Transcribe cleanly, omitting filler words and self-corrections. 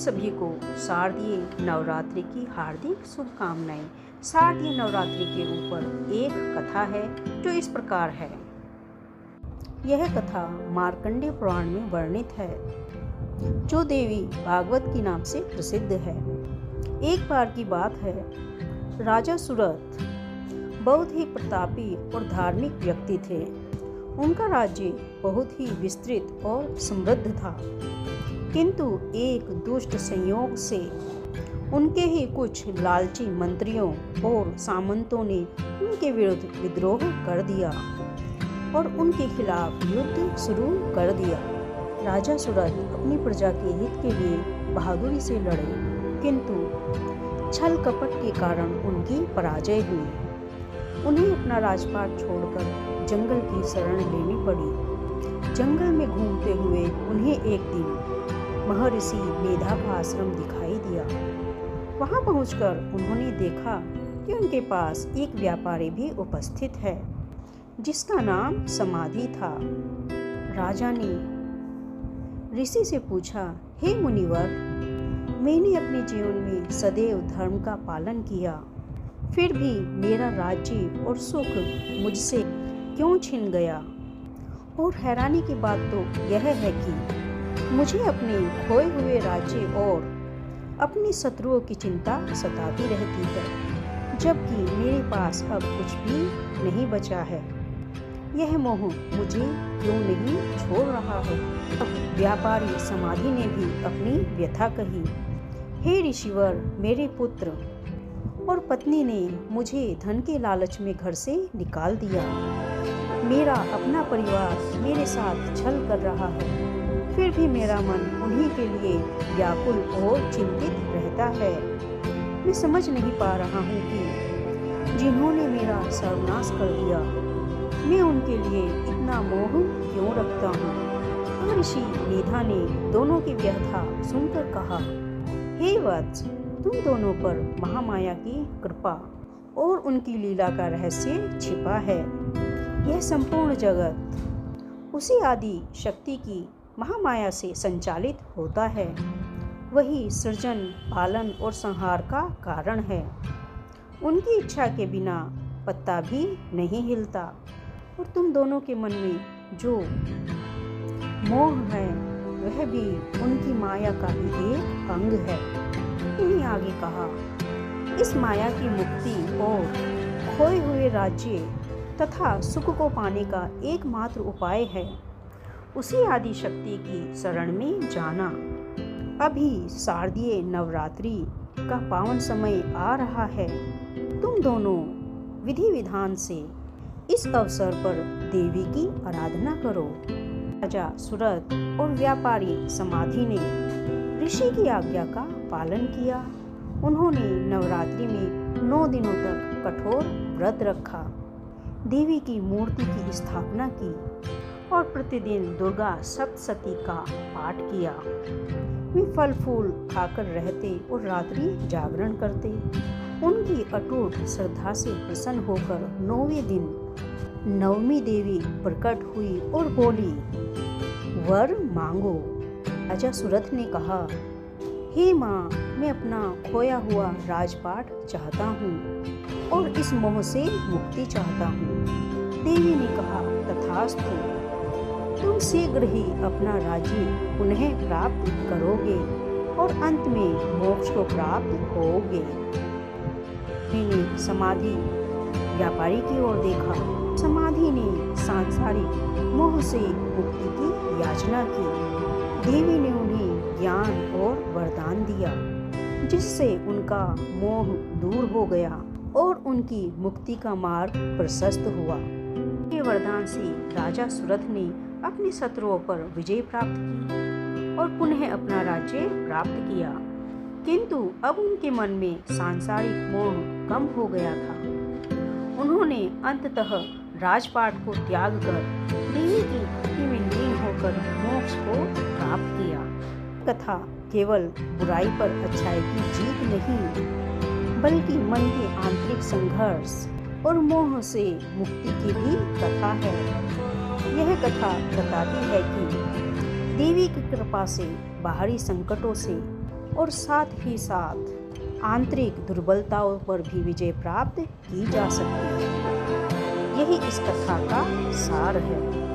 सभी को शारदीय नवरात्रि की हार्दिक शुभकामनाएं। शारदीय नवरात्रि के ऊपर एक कथा है जो इस प्रकार है। यह कथा मार्कंडेय पुराण में वर्णित है, जो देवी भागवत के नाम से प्रसिद्ध है। एक बार की बात है, राजा सुरथ बहुत ही प्रतापी और धार्मिक व्यक्ति थे। उनका राज्य बहुत ही विस्तृत और समृद्ध था, किंतु एक दुष्ट संयोग से उनके ही कुछ लालची मंत्रियों और सामंतों ने उनके विरुद्ध विद्रोह कर दिया और उनके खिलाफ युद्ध शुरू कर दिया। राजा सुरथ अपनी प्रजा के हित के लिए बहादुरी से लड़े, किंतु छल कपट के कारण उनकी पराजय हुई। उन्हें अपना राजपाट छोड़कर जंगल की शरण लेनी पड़ी। जंगल में घूमते हुए उन्हें एक दिन महर्षि मेधा का आश्रम दिखाई दिया। वहां पहुंचकर उन्होंने देखा कि उनके पास एक व्यापारी भी उपस्थित है, जिसका नाम समाधि था। राजा ने ऋषि से पूछा, हे मुनिवर, मैंने अपने जीवन में सदैव धर्म का पालन किया, फिर भी मेरा राज्य और सुख मुझसे क्यों छिन गया? और हैरानी की बात तो यह है कि मुझे अपने खोए हुए राज्य और अपने शत्रुओं की चिंता सताती रहती है, जबकि मेरे पास अब कुछ भी नहीं बचा है। यह मोह मुझे क्यों नहीं छोड़ रहा है? व्यापारी समाधि ने भी अपनी व्यथा कही। हे ऋषिवर, मेरे पुत्र और पत्नी ने मुझे धन के लालच में घर से निकाल दिया। मेरा अपना परिवार मेरे साथ छल कर रहा है, फिर भी मेरा मन उन्हीं के लिए व्याकुल और चिंतित रहता है। मैं समझ नहीं पा रहा हूँ कि जिन्होंने मेरा सर्वनाश कर दिया, मैं उनके लिए इतना मोह क्यों रखता हूँ। ऋषि मेधा ने दोनों की व्यथा सुनकर कहा, हे वत्स, तुम दोनों पर महामाया की कृपा और उनकी लीला का रहस्य छिपा है। यह संपूर्ण जगत उसी आदि शक्ति की महामाया से संचालित होता है। वही सृजन, पालन और संहार का कारण है। उनकी इच्छा के बिना पत्ता भी नहीं हिलता, और तुम दोनों के मन में जो मोह है वह भी उनकी माया का ही एक अंग है। इन्हीं आगे कहा, इस माया की मुक्ति और खोए हुए राज्य तथा सुख को पाने का एकमात्र उपाय है उसी आदि शक्ति की शरण में जाना। अभी शारदीय नवरात्रि का पावन समय आ रहा है। तुम दोनों विधि विधान से इस अवसर पर देवी की आराधना करो। राजा सुरथ और व्यापारी समाधि ने ऋषि की आज्ञा का पालन किया। उन्होंने नवरात्रि में 9 दिनों तक कठोर व्रत रखा, देवी की मूर्ति की स्थापना की और प्रतिदिन दुर्गा सप्तशती का पाठ किया। वे फल फूल खाकर रहते और रात्रि जागरण करते। उनकी अटूट श्रद्धा से प्रसन्न होकर 9वें दिन नवमी देवी प्रकट हुई और बोली, वर मांगो। राजा सुरथ ने कहा, हे माँ, मैं अपना खोया हुआ राजपाट चाहता हूँ और इस मोह से मुक्ति चाहता हूँ। देवी ने कहा, तथास्तु, तुम शीघ्र ही अपना राज्य पुनः प्राप्त करोगे और अंत में मोक्ष को प्राप्त होगे। मैंने समाधि व्यापारी की ओर देखा। समाधि ने सांसारिक मोह से मुक्ति की याचना की। देवी ने उन्हें ज्ञान और वरदान दिया, जिससे उनका मोह दूर हो गया और उनकी मुक्ति का मार्ग प्रशस्त हुआ। ये वरदान से राजा सुरथ ने अपने शत्रुओं पर विजय प्राप्त की और पुनः अपना राज्य प्राप्त किया, किंतु अब उनके मन में सांसारिक मोह कम हो गया था। उन्होंने अंततः राजपाट को त्याग कर देवी की भक्ति में लीन होकर मोक्ष को प्राप्त किया। कथा केवल बुराई पर अच्छाई की जीत नहीं, बल्कि मन के आंतरिक संघर्ष और मोह से मुक्ति की भी कथा है। यह कथा बताती है कि देवी की कृपा से बाहरी संकटों से और साथ ही साथ आंतरिक दुर्बलताओं पर भी विजय प्राप्त की जा सकती है। यही इस कथा का सार है।